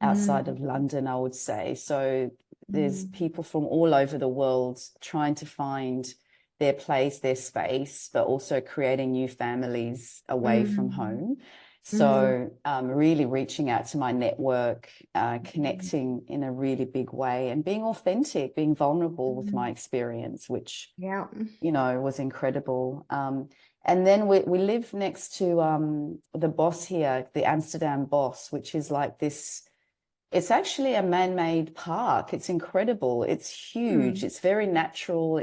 outside mm, of London, I would say. So there's mm, people from all over the world trying to find their place, their space, but also creating new families away from mm, home. mm, So really reaching out to my network, connecting in a really big way and being authentic, being vulnerable with my mm. experience, which, Yeah. you know, was incredible. And then we live next to the Bos here, the Amsterdam Bos, which is like this. It's actually a man-made park. It's incredible. It's huge. Mm, It's very natural.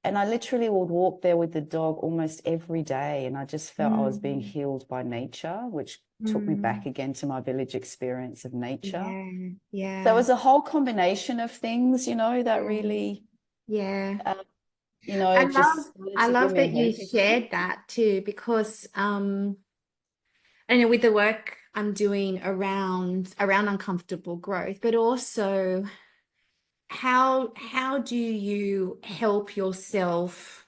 And I literally would walk there with the dog almost every day. And I just felt I was being mm, healed by nature, which took me back mm. again to my village experience of nature. Yeah. So it Yeah. was a whole combination of things, you know, that Yeah. really, Yeah. um, I love just started I to give love me that you hope again. shared that too, because I know with the work I'm doing around uncomfortable growth, but also how do you help yourself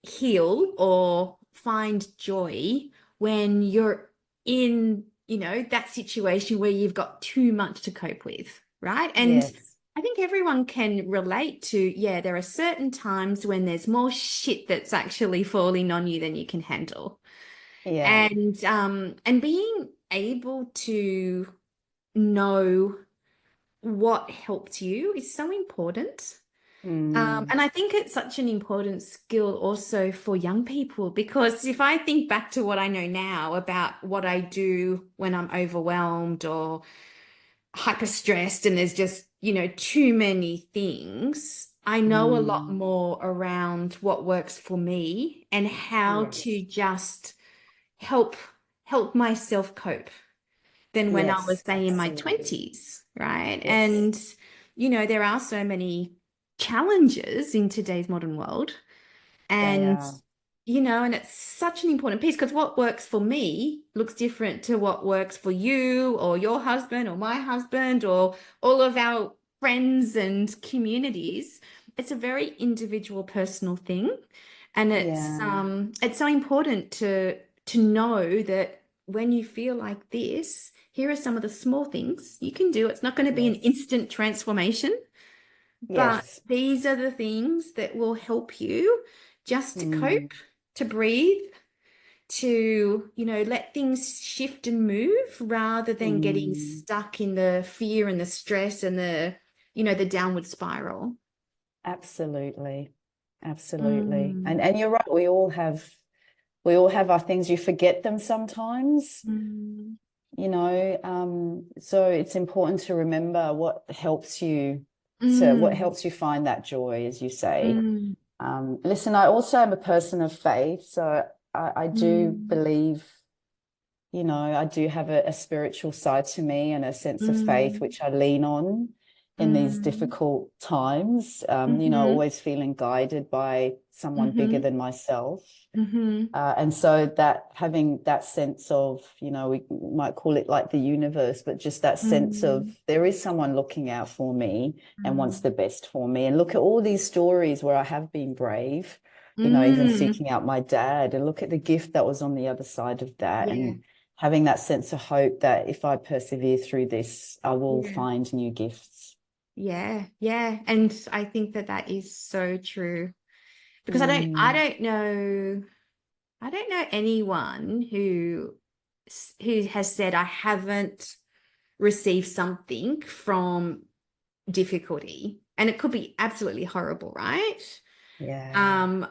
heal or find joy when you're in, that situation where you've got too much to cope with, right? And Yes. I think everyone can relate to, yeah, there are certain times when there's more shit that's actually falling on you than you can handle. Yeah. And being able to know what helped you is so important. Mm, And I think it's such an important skill also for young people, because if I think back to what I know now about what I do when I'm overwhelmed or hyper stressed and there's just, too many things, I know a lot mm, more around what works for me and how yes. to just help help myself cope than when I was, Yes, say, in my absolutely. 20s, right? Yes, And, there are so many challenges in today's modern world. they And, are. and it's such an important piece, because what works for me looks different to what works for you or your husband or my husband or all of our friends and communities. It's a very individual, personal thing. And Yeah. it's so important to know that when you feel like this, here are some of the small things you can do. It's not going to be an Yes. instant transformation, but Yes. these are the things that will help you just to Mm, cope, to breathe, to, let things shift and move rather than getting mm, stuck in the fear and the stress and the downward spiral. absolutely. Absolutely. Mm, And you're right, we all have our things. You forget them sometimes, mm, so it's important to remember what helps you mm, find that joy, as you say. mm. Listen, I also am a person of faith, so I do Mm, believe, I do have a spiritual side to me and a sense of faith, mm, which I lean on in these mm, difficult times, mm-hmm, always feeling guided by someone bigger mm-hmm, than myself. mm-hmm, And so that having that sense of, we might call it like the universe, but just that sense of mm, there is someone looking out for me and wants mm, the best for me. And look at all these stories where I have been brave, even mm. seeking out my dad, and look at the gift that was on the other side of that. Yeah, And having that sense of hope that if I persevere through this, I will yeah, find new gifts. yeah, yeah. And I think that that is so true because Mm, I don't know anyone who has said I haven't received something from difficulty, and it could be absolutely horrible, right? yeah. Um,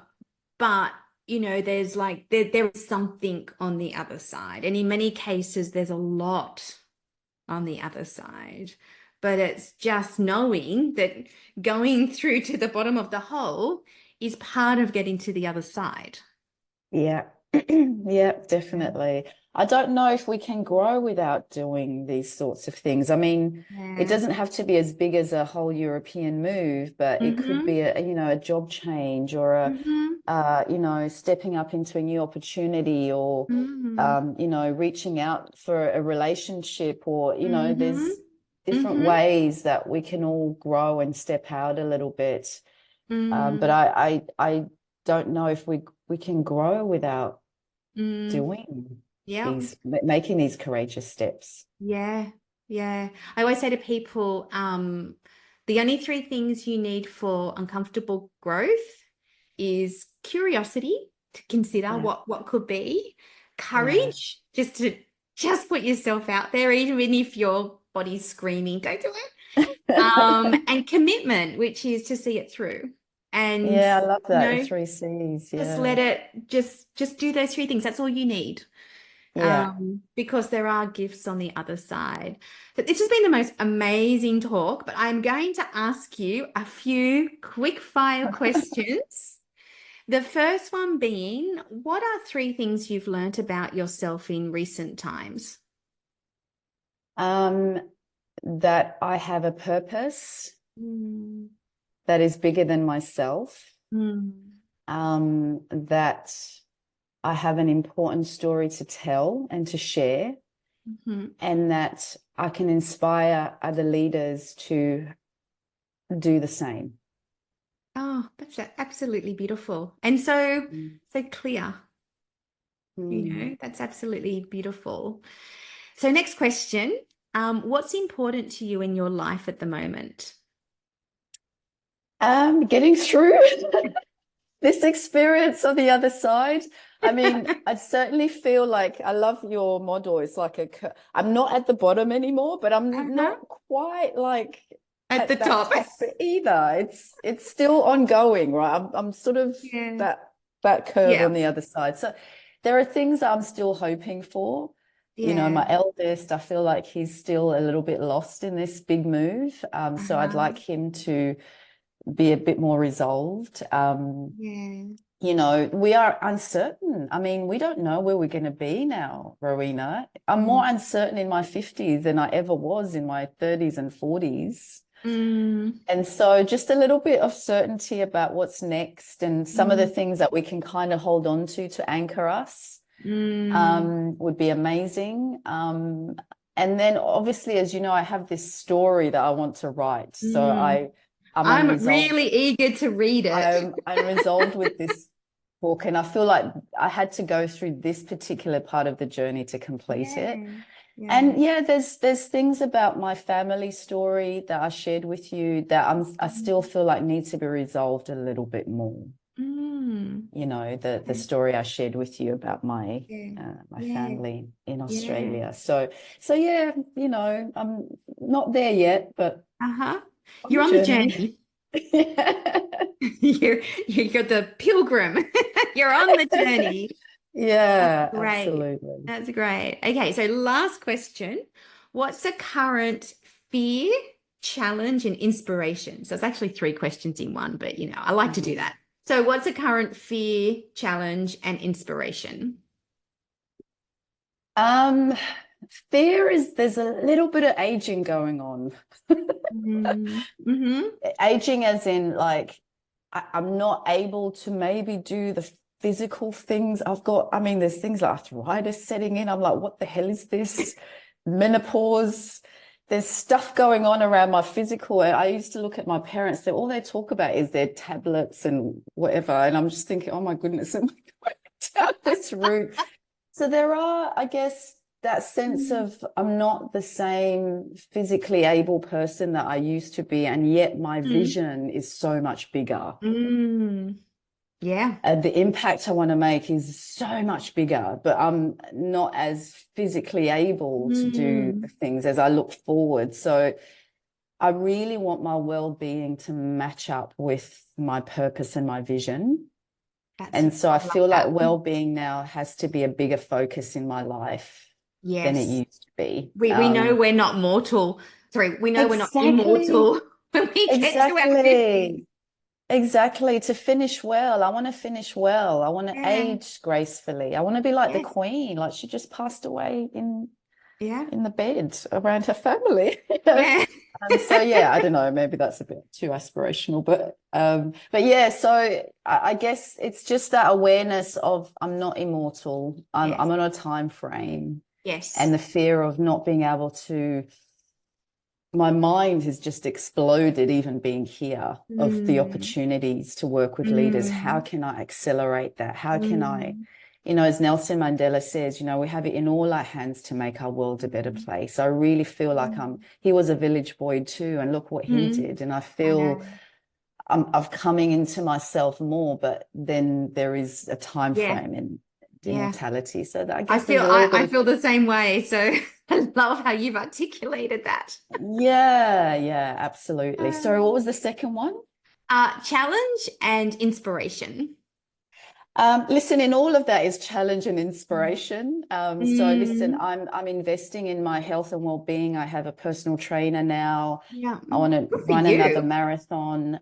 but there's like there is something on the other side, and in many cases, there's a lot on the other side. But it's just knowing that going through to the bottom of the hole is part of getting to the other side. Yeah, yeah, Yeah. definitely. I don't know if we can grow without doing these sorts of things. I mean, it Yeah. doesn't have to be as big as a whole European move, but it could Mm-hmm. be a job change or Mm-hmm. stepping up into a new opportunity or, Mm-hmm. reaching out for a relationship or, Mm-hmm. there's different Mm-hmm. ways that we can all grow and step out a little bit. But Mm, I don't know if we can grow without mm, doing yeah. making these courageous steps. Yeah. Yeah. I always say to people, the only three things you need for uncomfortable growth is curiosity to consider Yeah, what could be, yeah. courage, just put yourself out there, even if your body's screaming, don't do it. And commitment, which is to see it through. And Yeah, I love you that. The know, three C's. just Yeah. let it just do those three things. That's all you need. Yeah. Because there are gifts on the other side. But this has been the most amazing talk, but I'm going to ask you a few quick fire questions. The first one being, what are three things you've learnt about yourself in recent times? Um, that I have a purpose Mm, that is bigger than myself. mm, That I have an important story to tell and to share, mhm. and that I can inspire other leaders to do the same. Oh, that's absolutely beautiful. And so, Mm. so clear. Mm. That's absolutely beautiful. So next question, what's important to you in your life at the moment? Getting through this experience on the other side. I mean, I certainly feel like I love your model. It's like I'm not at the bottom anymore, but I'm Uh-huh. not quite like At the at that top. top either. It's still ongoing, right? I'm sort of Yeah. that curve Yeah. on the other side. So there are things that I'm still hoping for. Yeah. My eldest, I feel like he's still a little bit lost in this big move. So I'd Uh-huh. like him to be a bit more resolved. Yeah. We are uncertain. I mean, we don't know where we're going to be now, Rowena. I'm more Mm. uncertain in my 50s than I ever was in my 30s and 40s. Mm. And so just a little bit of certainty about what's next and some of the Mm. things that we can kind of hold on to anchor us Mm. would be amazing. And then obviously, as you know, I have this story that I want to write. So Mm. I'm I'm unresolved. really eager to read it. I'm resolved with this book, and I feel like I had to go through this particular part of the journey to complete it. Yeah. Yeah. And yeah, there's things about my family story that I shared with you that I still feel like needs to be resolved a little bit more. Mm. The story I shared with you about Yeah. my Yeah. family in Yeah. Australia. So yeah, I'm not there yet, but Uh-huh. on You're the on the journey. journey. Yeah. You're the pilgrim. You're on the journey. That's Yeah, great. absolutely. That's great. Okay, so last question. What's the current fear, challenge, and inspiration? So it's actually three questions in one, but I like to do Mhm. that. So what's a current fear, challenge, and inspiration? Um, Fear is there's a little bit of aging going on. Mm-hmm. Aging as in like I'm not able to maybe do the physical things I've got. I mean, there's things like arthritis setting in. I'm like, what the hell is this? Menopause. There's stuff going on around my physical. I used to look at my parents, all they talk about is their tablets and whatever. And I'm just thinking, oh my goodness, am I going down this route? So there are, I guess, that sense of I'm not the same physically able person that I used to be, and yet my Mm. vision is so much bigger. Mm. Yeah. And the impact I want to make is so much bigger, but I'm not as physically able to do the Mm. things as I look forward. So I really want my well-being to match up with my purpose and my vision. That's, And so I I love feel like that. well-being now has to be a bigger focus in my life than it Yes. used to be. We know we're not mortal. Sorry, we know we're not Exactly, immortal when we get to our 50s. exactly, exactly. To finish well, I want to finish well. I want to Yeah. age gracefully. I want to be like the Yes. Queen, like she just passed away Yeah. in the bed around her family. Yeah. So yeah, I don't know, maybe that's a bit too aspirational, but yeah, so I guess it's just that awareness of I'm not immortal. Yes. I'm on a time frame, and Yes. the fear of not being able to, my mind has just exploded even being here, of the Mm. opportunities to work with leaders. How Mm. can I accelerate that? How can I, Mm. as Nelson Mandela says, we have it in all our hands to make our world a better place. I really feel like Mm. he was a village boy too, and look what he Mm. did. And I I feel know. I'm coming into myself more, but then there is a time Yeah. frame in Yeah. immortality. So that I guess there's all got I to, feel the same way. So I love how you've articulated that. yeah, yeah, absolutely. So what was the second one? Challenge and inspiration. Listen, in all of that is challenge and inspiration. So listen, Mm. I'm investing in my health and well-being. I have a personal trainer now. Yeah. I want to Good for run another you. marathon.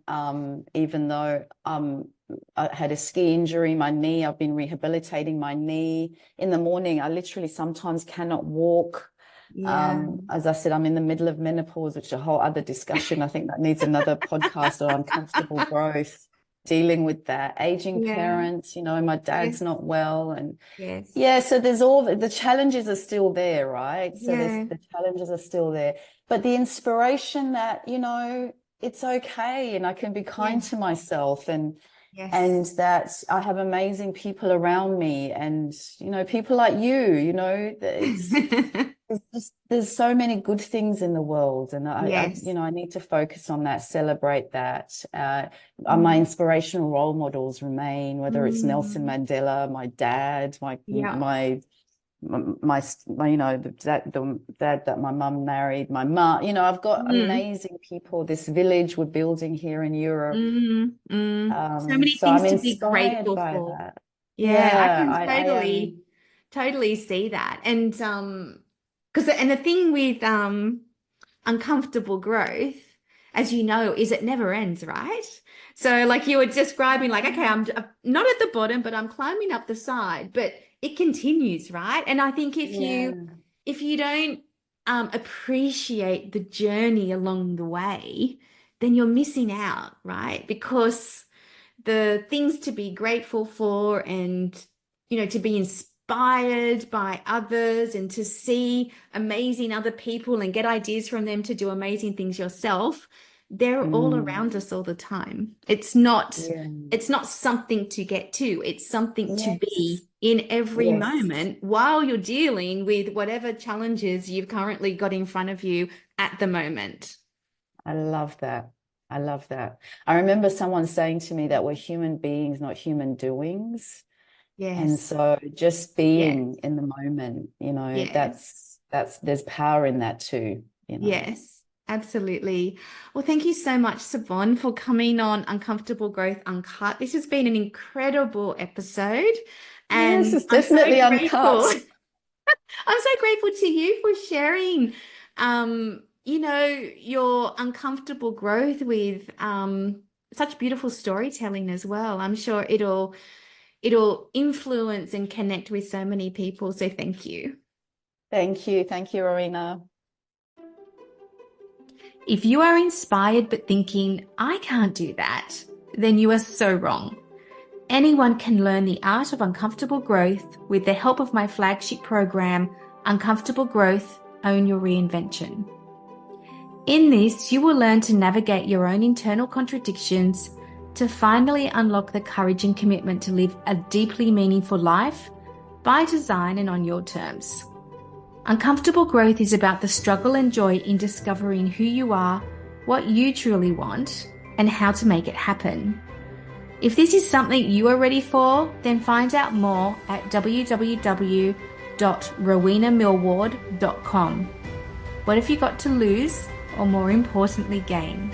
Even though I had a ski injury, my knee, I've been rehabilitating my knee. In the morning, I literally sometimes cannot walk. Yeah. As I said, I'm in the middle of menopause, which is a whole other discussion. I think that needs another podcast on uncomfortable growth, dealing with that. Aging Yeah. parents, my dad's Yes. not well. And Yes. yeah, so there's all the challenges are still there, right? So there's Yeah. the challenges are still there. But the inspiration that, it's okay and I can be kind Yes. to myself, and Yes. that I have amazing people around me, and people like you, there's so many good things in the world, and Yes. I need to focus on that, celebrate that. My Mm. inspirational role models remain, whether it's Nelson Mm. Mandela, my dad, Yeah. the dad that my mum married, my mum. I've got Mm. amazing people. This village we're building here in Europe. Mm. Mm. So many So things I'm to be inspired grateful by for. that. Yeah, I Yeah, can I am. totally see that. And because and the thing with uncomfortable growth, as you know, is it never ends, right? So like you were describing, like, okay, I'm not at the bottom, but I'm climbing up the side, but it continues, right? And I think Yeah. if you don't appreciate the journey along the way, then you're missing out, right? Because the things to be grateful for and to be inspired by others and to see amazing other people and get ideas from them to do amazing things yourself, they're all Mm. around us all the time. It's not Yeah. something to get to, it's something to Yes. be in every Yes. moment while you're dealing with whatever challenges you've currently got in front of you at the moment. I love that. I love that. I remember someone saying to me that we're human beings, not human doings. And Yes. so just Yes. being in the moment, Yes. there's power in that too. Yes, absolutely. Well, thank you so much, Sibon, for coming on Uncomfortable Growth Uncut. This has been an incredible episode, Yes, and it's definitely uncut. I'm so grateful to you for sharing, your uncomfortable growth with such beautiful storytelling as well. I'm sure it'll influence and connect with so many people. So thank you. Thank you. Thank you, Rowena. If you are inspired but thinking, I can't do that, then you are so wrong. Anyone can learn the art of uncomfortable growth with the help of my flagship program, Uncomfortable Growth, Own Your Reinvention. In this, you will learn to navigate your own internal contradictions to finally unlock the courage and commitment to live a deeply meaningful life by design and on your terms. Uncomfortable growth is about the struggle and joy in discovering who you are, what you truly want, and how to make it happen. If this is something you are ready for, then find out more at www.rowenamillward.com. What have you got to lose, or more importantly, gain?